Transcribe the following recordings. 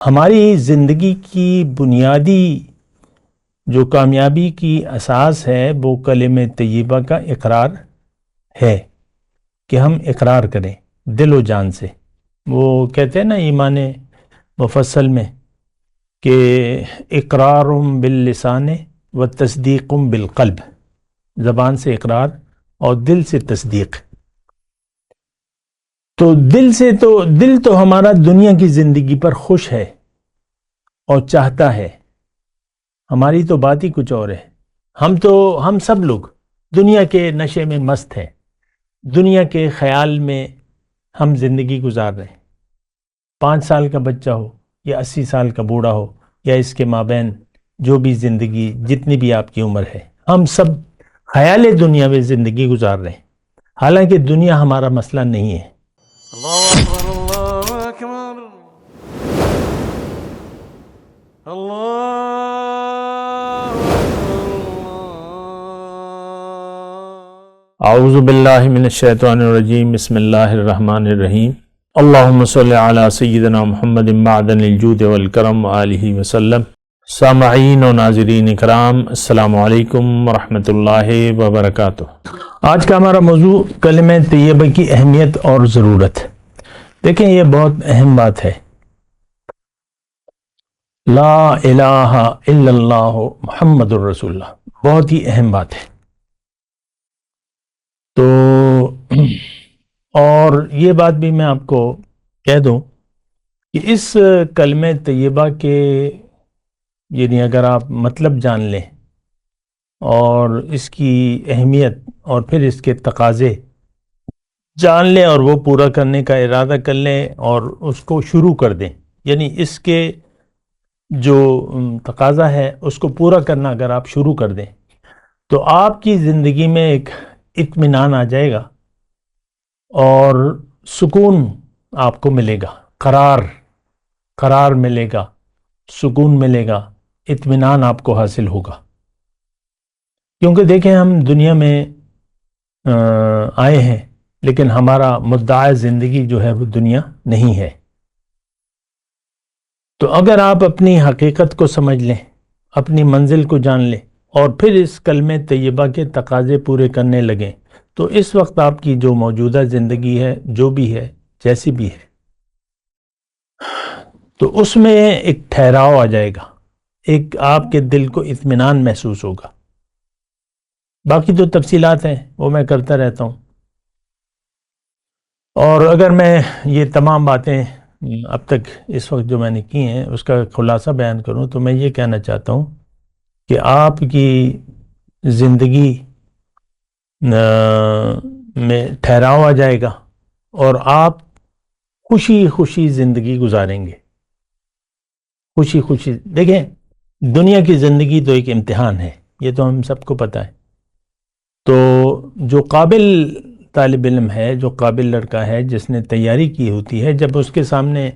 ہماری زندگی کی بنیادی جو کامیابی کی اساس ہے وہ کلمہ طیبہ کا اقرار ہے کہ ہم اقرار کریں دل و جان سے۔ وہ کہتے ہیں نا ایمان مفصل میں کہ اقرار باللسان و تصدیق بالقلب، زبان سے اقرار اور دل سے تصدیق۔ تو دل تو ہمارا دنیا کی زندگی پر خوش ہے اور چاہتا ہے، ہماری تو بات ہی کچھ اور ہے۔ ہم سب لوگ دنیا کے نشے میں مست ہیں، دنیا کے خیال میں ہم زندگی گزار رہے ہیں۔ 5 سال کا بچہ ہو یا 80 سال کا بوڑھا ہو یا اس کے مابین جو بھی زندگی جتنی بھی آپ کی عمر ہے، ہم سب خیال دنیا میں زندگی گزار رہے ہیں، حالانکہ دنیا ہمارا مسئلہ نہیں ہے۔ اللہ اکبر اللہ اکبر اللہ اعوذ باللہ من الشیطان الرجیم، بسم اللہ الرحمن الرحیم۔ اللہم صلی علی سیدنا محمد معدن الجود والکرم وآلہ وسلم۔ سامعین و ناظرین اکرام، السلام علیکم ورحمۃ اللہ وبرکاتہ۔ آج کا ہمارا موضوع کلمہ طیبہ کی اہمیت اور ضرورت۔ دیکھیں یہ بہت اہم بات ہے، لا الہ الا اللہ محمد الرسول اللہ، بہت ہی اہم بات ہے۔ تو اور یہ بات بھی میں آپ کو کہہ دوں کہ اس کلمہ طیبہ کے یعنی اگر آپ مطلب جان لیں اور اس کی اہمیت اور پھر اس کے تقاضے جان لیں اور وہ پورا کرنے کا ارادہ کر لیں اور اس کو شروع کر دیں، یعنی اس کے جو تقاضا ہے اس کو پورا کرنا اگر آپ شروع کر دیں تو آپ کی زندگی میں ایک اطمینان آ جائے گا اور سکون آپ کو ملے گا، قرار ملے گا، سکون ملے گا، اطمینان آپ کو حاصل ہوگا۔ کیونکہ دیکھیں ہم دنیا میں آئے ہیں لیکن ہمارا مدعا زندگی جو ہے وہ دنیا نہیں ہے۔ تو اگر آپ اپنی حقیقت کو سمجھ لیں، اپنی منزل کو جان لیں اور پھر اس کلمہ طیبہ کے تقاضے پورے کرنے لگیں تو اس وقت آپ کی جو موجودہ زندگی ہے، جو بھی ہے، جیسی بھی ہے، تو اس میں ایک ٹھہراؤ آ جائے گا، ایک آپ کے دل کو اطمینان محسوس ہوگا۔ باقی تو تفصیلات ہیں وہ میں کرتا رہتا ہوں، اور اگر میں یہ تمام باتیں اب تک اس وقت جو میں نے کی ہیں اس کا خلاصہ بیان کروں تو میں یہ کہنا چاہتا ہوں کہ آپ کی زندگی میں ٹھہراؤ آ جائے گا اور آپ خوشی زندگی گزاریں گے، خوشی۔ دیکھیں دنیا کی زندگی تو ایک امتحان ہے، یہ تو ہم سب کو پتہ ہے۔ تو جو قابل طالب علم ہے، جو قابل لڑکا ہے جس نے تیاری کی ہوتی ہے، جب اس کے سامنے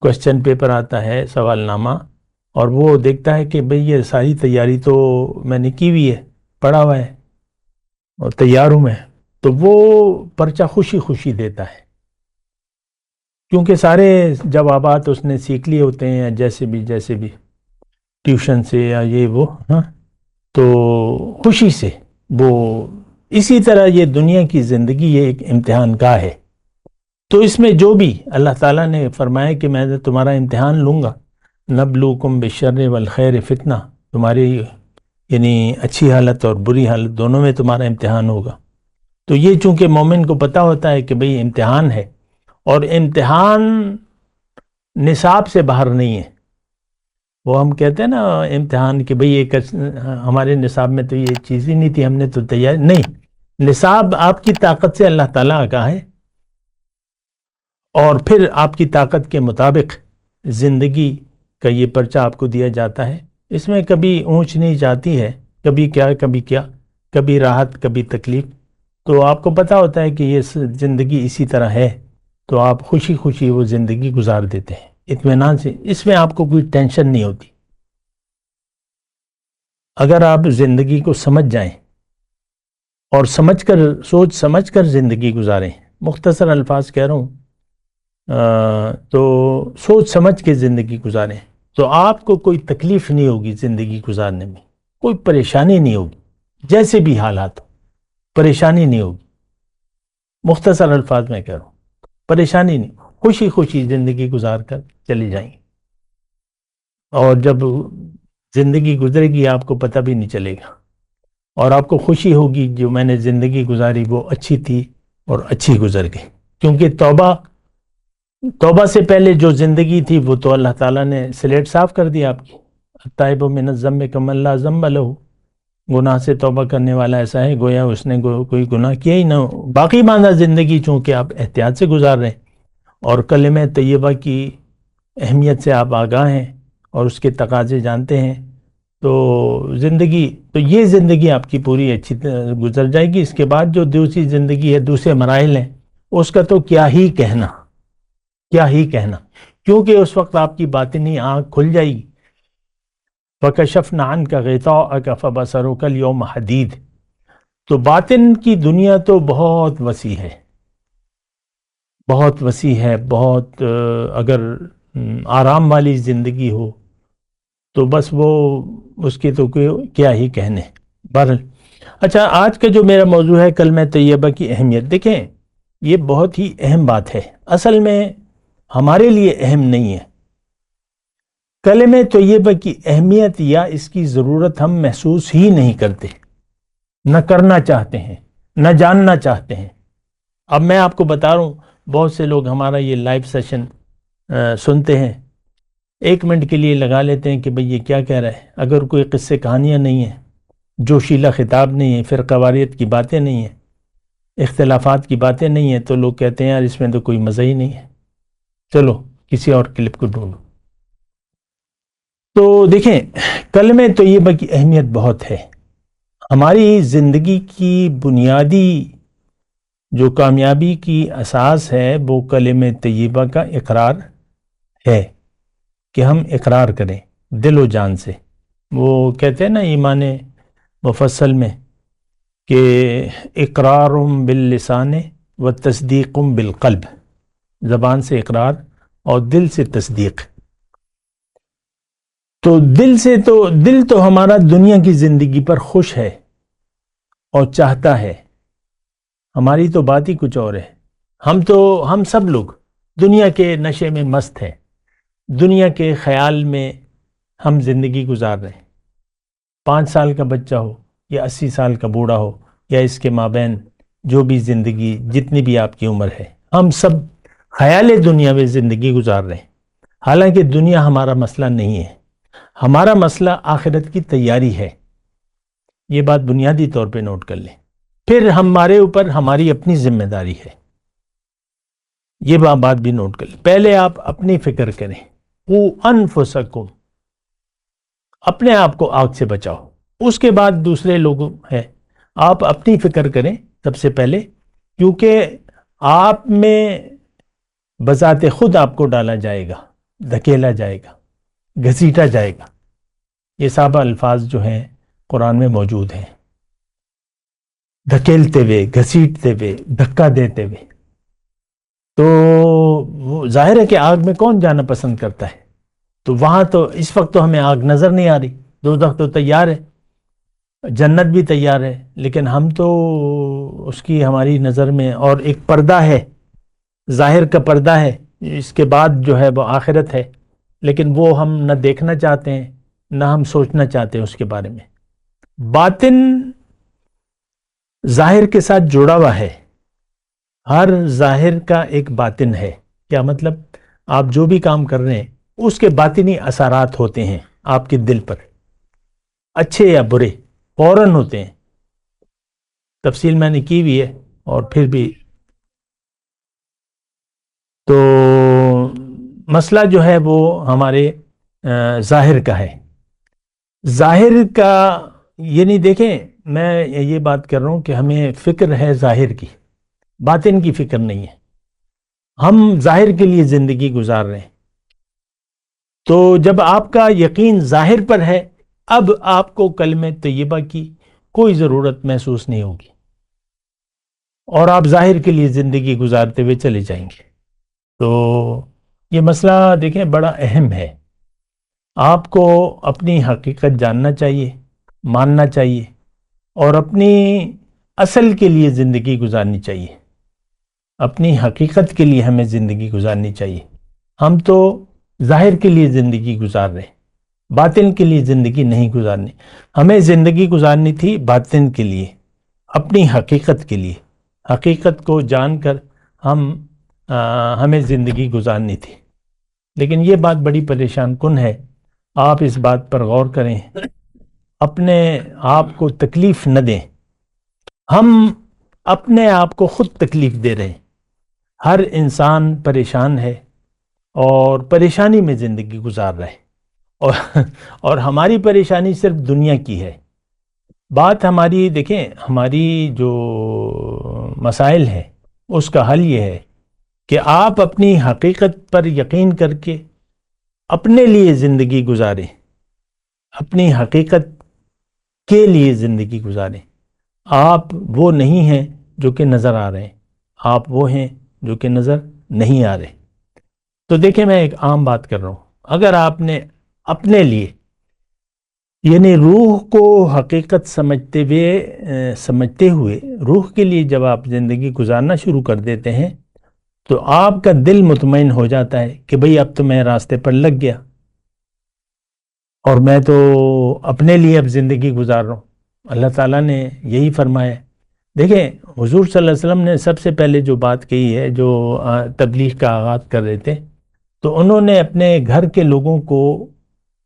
کوسچن پیپر آتا ہے، سوال نامہ، اور وہ دیکھتا ہے کہ بھئی یہ ساری تیاری تو میں نے کی ہوئی ہے، پڑھا ہوا ہے اور تیار ہوں میں، تو وہ پرچہ خوشی دیتا ہے، کیونکہ سارے جوابات اس نے سیکھ لیے ہوتے ہیں جیسے بھی ٹیوشن سے یا یہ وہ، تو خوشی سے وہ۔ اسی طرح یہ دنیا کی زندگی یہ ایک امتحان گاہ ہے، تو اس میں جو بھی اللہ تعالیٰ نے فرمایا کہ میں تمہارا امتحان لوں گا، نبلوکم بالشر والخیر فتنہ، تمہاری یعنی اچھی حالت اور بری حالت دونوں میں تمہارا امتحان ہوگا۔ تو یہ چونکہ مومن کو پتہ ہوتا ہے کہ بھئی امتحان ہے، اور امتحان نصاب سے باہر نہیں ہے۔ وہ ہم کہتے ہیں نا امتحان کہ بھئی ایک ہمارے نصاب میں تو یہ چیز ہی نہیں تھی، ہم نے تو تیاری نہیں۔ نصاب آپ کی طاقت سے اللہ تعالیٰ آگاہ ہے، اور پھر آپ کی طاقت کے مطابق زندگی کا یہ پرچہ آپ کو دیا جاتا ہے۔ اس میں کبھی اونچ نیچ آتی ہے، کبھی کیا، کبھی راحت، کبھی تکلیف، تو آپ کو پتہ ہوتا ہے کہ یہ زندگی اسی طرح ہے، تو آپ خوشی وہ زندگی گزار دیتے ہیں اطمینان سے۔ اس میں آپ کو کوئی ٹینشن نہیں ہوتی اگر آپ زندگی کو سمجھ جائیں اور سوچ سمجھ کر زندگی گزاریں۔ مختصر الفاظ کہہ رہا ہوں تو سوچ سمجھ کے زندگی گزاریں تو آپ کو کوئی تکلیف نہیں ہوگی زندگی گزارنے میں، کوئی پریشانی نہیں ہوگی، جیسے بھی حالات ہو پریشانی نہیں ہوگی۔ مختصر الفاظ میں کہہ رہا ہوں، پریشانی نہیں، خوشی خوشی زندگی گزار کر چلی جائیں گے، اور جب زندگی گزرے گی آپ کو پتہ بھی نہیں چلے گا، اور آپ کو خوشی ہوگی جو میں نے زندگی گزاری وہ اچھی تھی اور اچھی گزر گئی، کیونکہ توبہ سے پہلے جو زندگی تھی وہ تو اللہ تعالیٰ نے سلیٹ صاف کر دیا آپ کی۔ التائب من الذنب کمن لا ذنب لہ، گناہ سے توبہ کرنے والا ایسا ہے گویا اس نے کوئی گناہ کیا ہی نہ ہو۔ باقی ماندہ زندگی چونکہ آپ احتیاط سے گزار رہے ہیں اور کلمہ طیبہ کی اہمیت سے آپ آگاہ ہیں اور اس کے تقاضے جانتے ہیں، تو یہ زندگی آپ کی پوری اچھی گزر جائے گی۔ اس کے بعد جو دوسری زندگی ہے، دوسرے مراحل ہیں، اس کا تو کیا ہی کہنا، کیونکہ اس وقت آپ کی باطنی آنکھ کھل جائے گی۔ فَكَشَفْنَا عَنْكَ غِطَاءَكَ فَبَصَرُكَ الْيَوْمَ حَدِيدٌ، تو باطن کی دنیا تو بہت وسیع ہے، بہت اگر آرام والی زندگی ہو تو بس وہ اس کے تو کیا ہی کہنے۔ بہرحال اچھا، آج کا جو میرا موضوع ہے کلمہ طیبہ کی اہمیت، دیکھیں یہ بہت ہی اہم بات ہے، اصل میں ہمارے لیے اہم نہیں ہے۔ کلمہ طیبہ کی اہمیت یا اس کی ضرورت ہم محسوس ہی نہیں کرتے، نہ کرنا چاہتے ہیں، نہ جاننا چاہتے ہیں۔ اب میں آپ کو بتا رہا ہوں، بہت سے لوگ ہمارا یہ لائیو سیشن سنتے ہیں، 1 منٹ کے لیے لگا لیتے ہیں کہ بھئی یہ کیا کہہ رہا ہے۔ اگر کوئی قصے کہانیاں نہیں ہیں، جوشیلا خطاب نہیں ہے، فرقہ واریت کی باتیں نہیں ہیں، اختلافات کی باتیں نہیں ہیں، تو لوگ کہتے ہیں یار اس میں تو کوئی مزہ ہی نہیں ہے، چلو کسی اور کلپ کو ڈھونڈو۔ تو دیکھیں کلمہ طیبہ کی اہمیت بہت ہے، ہماری زندگی کی بنیادی جو کامیابی کی اساس ہے وہ کلمہ طیبہ کا اقرار ہے، کہ ہم اقرار کریں دل و جان سے۔ وہ کہتے ہیں نا ایمان مفصل میں کہ اقرار باللسان و تصدیق بالقلب، زبان سے اقرار اور دل سے تصدیق۔ تو دل تو ہمارا دنیا کی زندگی پر خوش ہے اور چاہتا ہے، ہماری تو بات ہی کچھ اور ہے۔ ہم سب لوگ دنیا کے نشے میں مست ہیں، دنیا کے خیال میں ہم زندگی گزار رہے ہیں۔ 5 سال کا بچہ ہو یا 80 سال کا بوڑھا ہو یا اس کے مابین جو بھی زندگی جتنی بھی آپ کی عمر ہے، ہم سب خیال دنیا میں زندگی گزار رہے ہیں، حالانکہ دنیا ہمارا مسئلہ نہیں ہے، ہمارا مسئلہ آخرت کی تیاری ہے۔ یہ بات بنیادی طور پہ نوٹ کر لیں، پھر ہمارے اوپر ہماری اپنی ذمہ داری ہے، یہ بات بھی نوٹ کر لیں۔ پہلے آپ اپنی فکر کریں، قُوا انفسکم، اپنے آپ کو آگ سے بچاؤ، اس کے بعد دوسرے لوگ ہیں، آپ اپنی فکر کریں سب سے پہلے، کیونکہ آپ میں بذات خود آپ کو ڈالا جائے گا، دھکیلا جائے گا، گھسیٹا جائے گا۔ یہ سابہ الفاظ جو ہیں قرآن میں موجود ہیں، دھکیلتے ہوئے، گھسیٹتے ہوئے، دھکا دیتے ہوئے۔ تو وہ ظاہر ہے کہ آگ میں کون جانا پسند کرتا ہے، تو وہاں تو اس وقت تو ہمیں آگ نظر نہیں آ رہی، دوزخ تو تیار ہے، جنت بھی تیار ہے، لیکن ہم تو اس کی ہماری نظر میں اور ایک پردہ ہے، ظاہر کا پردہ ہے، اس کے بعد جو ہے وہ آخرت ہے، لیکن وہ ہم نہ دیکھنا چاہتے ہیں نہ ہم سوچنا چاہتے ہیں اس کے بارے میں۔ باطن ظاہر کے ساتھ جڑا ہوا ہے، ہر ظاہر کا ایک باطن ہے۔ کیا مطلب؟ آپ جو بھی کام کر رہے ہیں اس کے باطنی اثرات ہوتے ہیں آپ کے دل پر، اچھے یا برے فوراً ہوتے ہیں۔ تفصیل میں نے کی ہوئی ہے، اور پھر بھی تو مسئلہ جو ہے وہ ہمارے ظاہر کا ہے۔ ظاہر کا یعنی دیکھیں، میں یہ بات کر رہا ہوں کہ ہمیں فکر ہے ظاہر کی، باطن کی فکر نہیں ہے، ہم ظاہر کے لیے زندگی گزار رہے ہیں۔ تو جب آپ کا یقین ظاہر پر ہے، اب آپ کو کلمہ طیبہ کی کوئی ضرورت محسوس نہیں ہوگی، اور آپ ظاہر کے لیے زندگی گزارتے ہوئے چلے جائیں گے۔ تو یہ مسئلہ دیکھیں بڑا اہم ہے. آپ کو اپنی حقیقت جاننا چاہیے، ماننا چاہیے، اور اپنی اصل کے لیے زندگی گزارنی چاہیے. اپنی حقیقت کے لیے ہمیں زندگی گزارنی چاہیے. ہم تو ظاہر کے لیے زندگی گزار رہے ہیں، باطن کے لیے زندگی نہیں گزارنی. ہمیں زندگی گزارنی تھی باطن کے لیے، اپنی حقیقت کے لیے. حقیقت کو جان کر ہمیں زندگی گزارنی تھی. لیکن یہ بات بڑی پریشان کن ہے. آپ اس بات پر غور کریں، اپنے آپ کو تکلیف نہ دیں. ہم اپنے آپ کو خود تکلیف دے رہے ہیں. ہر انسان پریشان ہے اور پریشانی میں زندگی گزار رہا ہے، اور ہماری پریشانی صرف دنیا کی ہے. بات ہماری دیکھیں، ہماری جو مسائل ہیں اس کا حل یہ ہے کہ آپ اپنی حقیقت پر یقین کر کے اپنے لیے زندگی گزاریں، اپنی حقیقت کے لیے زندگی گزاریں. آپ وہ نہیں ہیں جو کہ نظر آ رہے ہیں، آپ وہ ہیں جو کہ نظر نہیں آ رہے. تو دیکھیں، میں ایک عام بات کر رہا ہوں. اگر آپ نے اپنے لیے، یعنی روح کو حقیقت سمجھتے ہوئے روح کے لیے جب آپ زندگی گزارنا شروع کر دیتے ہیں تو آپ کا دل مطمئن ہو جاتا ہے کہ بھئی اب تو میں راستے پر لگ گیا اور میں تو اپنے لیے اب زندگی گزار رہا ہوں. اللہ تعالیٰ نے یہی فرمایا. دیکھیں، حضور صلی اللہ علیہ وسلم نے سب سے پہلے جو بات کہی ہے، جو تبلیغ کا آغاز کر رہے تھے، تو انہوں نے اپنے گھر کے لوگوں کو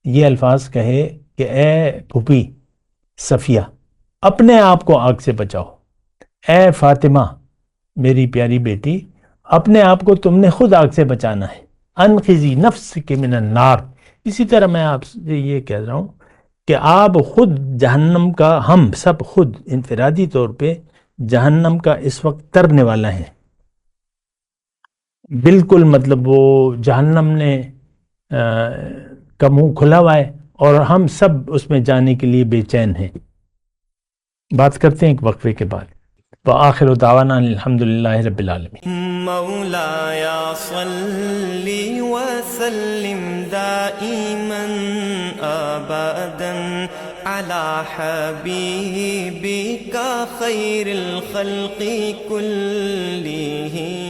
یہ الفاظ کہے کہ اے پھوپھی صفیہ، اپنے آپ کو آگ سے بچاؤ. اے فاطمہ، میری پیاری بیٹی، اپنے آپ کو تم نے خود آگ سے بچانا ہے. انقذی نفسک من النار. اسی طرح میں آپ سے یہ کہہ رہا ہوں کہ آپ خود جہنم کا، ہم سب خود انفرادی طور پہ جہنم کا اس وقت ترنے والا ہیں. بالکل، مطلب وہ جہنم نے کا منہ کھلا ہوا ہے اور ہم سب اس میں جانے کے لیے بے چین ہیں. بات کرتے ہیں ایک وقفے کے بعد. وآخر دعوانا الحمدللہ رب العالمین. مولاي صل وسلم دائما ابدا على حبيبك خير الخلق كلهم.